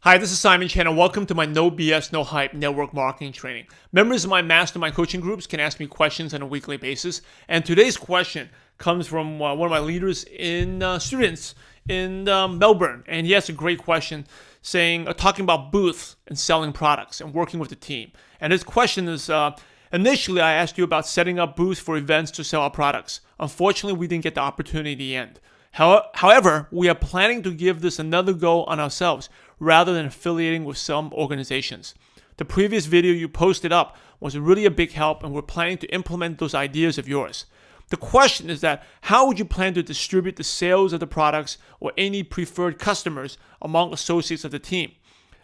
Hi, this is Simon Chan, and welcome to my No BS, No Hype network marketing training. Members of my mastermind coaching groups can ask me questions on a weekly basis. And today's question comes from one of my leaders in students in Melbourne. And he has a great question talking about booths and selling products and working with the team. And his question is, initially I asked you about setting up booths for events to sell our products. Unfortunately, we didn't get the opportunity in the end. However, we are planning to give this another go on ourselves rather than affiliating with some organizations. The previous video you posted up was really a big help, and we're planning to implement those ideas of yours. The question is that how would you plan to distribute the sales of the products or any preferred customers among associates of the team?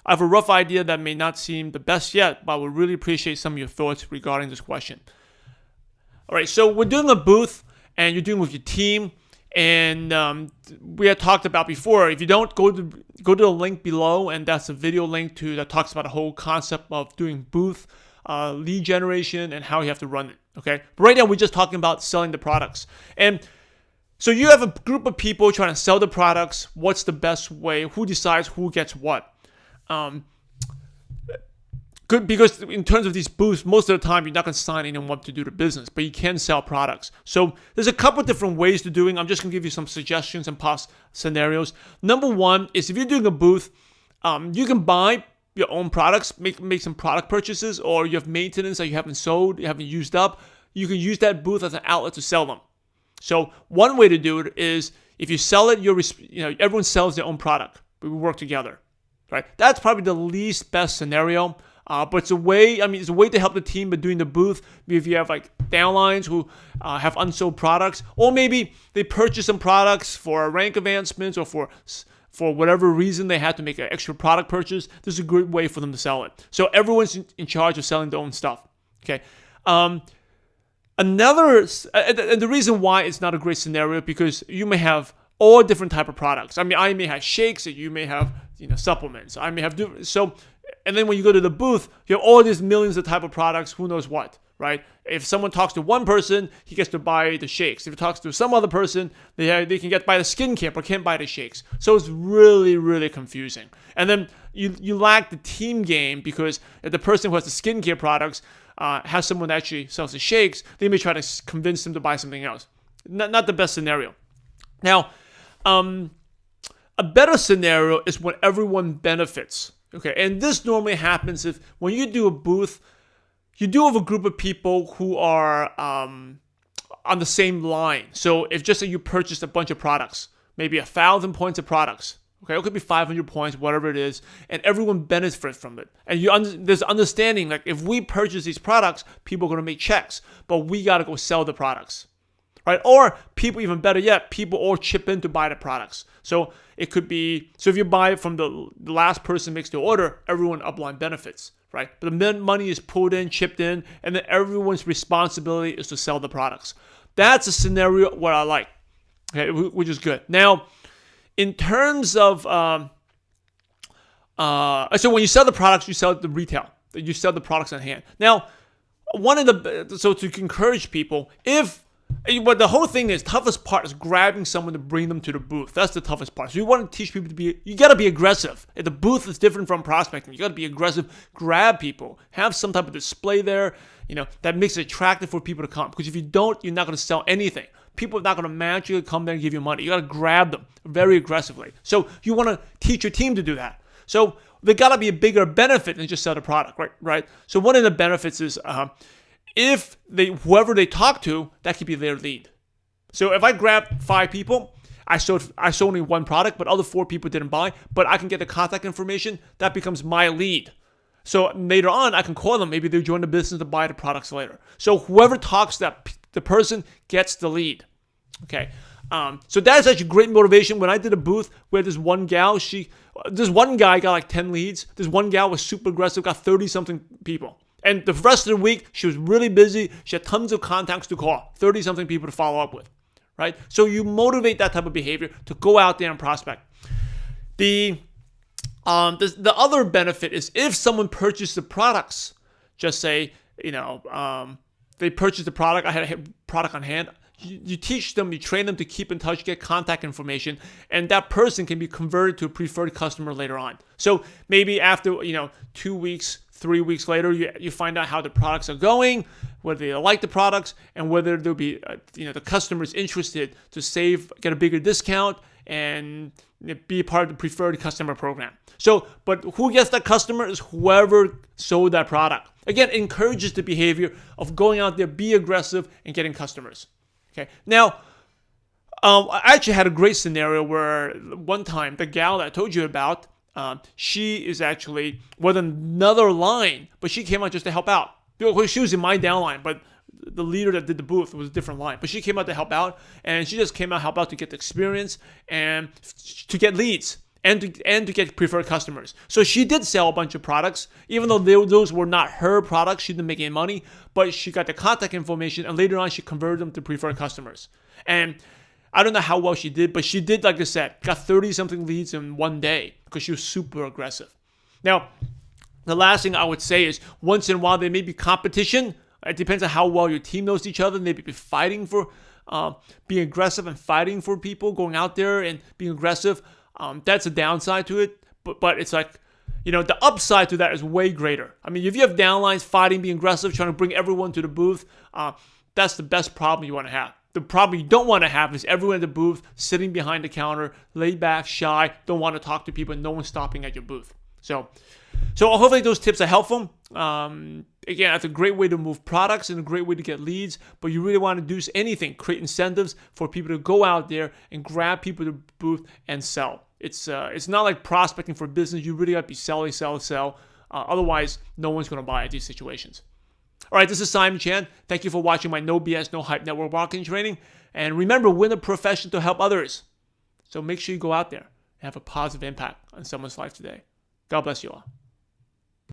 I have a rough idea that may not seem the best yet, but I would really appreciate some of your thoughts regarding this question. All right, so we're doing a booth, and you're doing with your team. And we had talked about before, if you don't go to the link below, and that's a video link that talks about the whole concept of doing booth lead generation and how you have to run it. Okay, but right now we're just talking about selling the products. And so you have a group of people trying to sell the products. What's the best way? Who decides who gets what? Good, because in terms of these booths, most of the time you're not going to sign anyone to do the business, but you can sell products. So there's a couple different ways to doing. I'm just going to give you some suggestions and past scenarios. Number one is if you're doing a booth, you can buy your own products, make some product purchases, or you have maintenance that you haven't sold, you haven't used up. You can use that booth as an outlet to sell them. So one way to do it is if you sell it, everyone sells their own product, but we work together, right? That's probably the least best scenario. But it's a way to help the team by doing the booth. If you have like downlines who have unsold products, or maybe they purchase some products for rank advancements or for whatever reason they had to make an extra product purchase, this is a good way for them to sell it. So everyone's in charge of selling their own stuff. Okay. And the reason why it's not a great scenario because you may have all different type of products. I may have shakes, and you may have supplements. I may have and then when you go to the booth, you have all these millions of type of products, who knows what, right? If someone talks to one person, he gets to buy the shakes. If he talks to some other person, they can buy the skincare, but can't buy the shakes. So it's really, really confusing. And then you lack the team game because if the person who has the skincare products has someone that actually sells the shakes, they may try to convince them to buy something else. Not the best scenario. Now, a better scenario is when everyone benefits. Okay, and this normally happens when you do a booth, you do have a group of people who are on the same line. So if just say you purchased a bunch of products, maybe 1,000 points of products, okay, it could be 500 points, whatever it is, and everyone benefits from it. And there's understanding, like if we purchase these products, people are going to make checks, but we got to go sell the products. Right? Or people, even better yet, people all chip in to buy the products. So it could be, if you buy it from the last person makes the order, everyone upline benefits, right? But the money is pulled in, chipped in, and then everyone's responsibility is to sell the products. That's a scenario where I like, okay, which is good. Now, in terms of, so when you sell the products, you sell the retail. You sell the products on hand. Now, to encourage people, but the whole thing is, toughest part is grabbing someone to bring them to the booth. That's the toughest part. So you want to teach people you got to be aggressive. If the booth is different from prospecting, you got to be aggressive, grab people, have some type of display there, that makes it attractive for people to come. Because if you don't, you're not going to sell anything. People are not going to magically come there and give you money. You got to grab them very aggressively. So you want to teach your team to do that. So there got to be a bigger benefit than just sell the product, right? So one of the benefits is, if whoever they talk to, that could be their lead. So if I grab 5 people, I sold only one product, but other 4 people didn't buy, but I can get the contact information, that becomes my lead. So later on, I can call them. Maybe they'll join the business to buy the products later. So whoever talks to the person gets the lead. Okay. So that's actually great motivation. When I did a booth where this one guy got like 10 leads. This one gal was super aggressive, got 30-something people. And the rest of the week, she was really busy. She had tons of contacts to call, 30-something people to follow up with, right? So you motivate that type of behavior to go out there and prospect. The other benefit is if someone purchased the products, just say, they purchased the product, I had a product on hand, you teach them, you train them to keep in touch, get contact information, and that person can be converted to a preferred customer later on. So maybe after 2 weeks, 3 weeks later, you find out how the products are going, whether they like the products, and whether there'll be the customer's interested to save, get a bigger discount, and be a part of the preferred customer program. So, but who gets that customer is whoever sold that product. Again, it encourages the behavior of going out there, be aggressive, and getting customers. Okay. Now, I actually had a great scenario where one time the gal that I told you about, she is actually with another line, but she came out just to help out. She was in my downline, but the leader that did the booth was a different line. But she came out to help out, and she just came out to help out to get the experience and to get leads and to get preferred customers. So she did sell a bunch of products, even though those were not her products. She didn't make any money, but she got the contact information, and later on she converted them to preferred customers. And I don't know how well she did, but she did, like I said, got 30-something leads in one day because she was super aggressive. Now, the last thing I would say is once in a while there may be competition. It depends on how well your team knows each other. Maybe be fighting for, being aggressive and fighting for people, going out there and being aggressive. That's a downside to it. But it's like, the upside to that is way greater. I mean, if you have downlines fighting, being aggressive, trying to bring everyone to the booth, that's the best problem you want to have. The problem you don't want to have is everyone at the booth sitting behind the counter, laid back, shy, don't want to talk to people, and no one's stopping at your booth. So hopefully those tips are helpful. Again, that's a great way to move products and a great way to get leads, but you really want to do anything, create incentives for people to go out there and grab people to the booth and sell. It's not like prospecting for business. You really got to be sell. Otherwise, no one's going to buy at these situations. All right, this is Simon Chan. Thank you for watching my No BS, No Hype Network Marketing Training. And remember, we're in the profession to help others. So make sure you go out there and have a positive impact on someone's life today. God bless you all.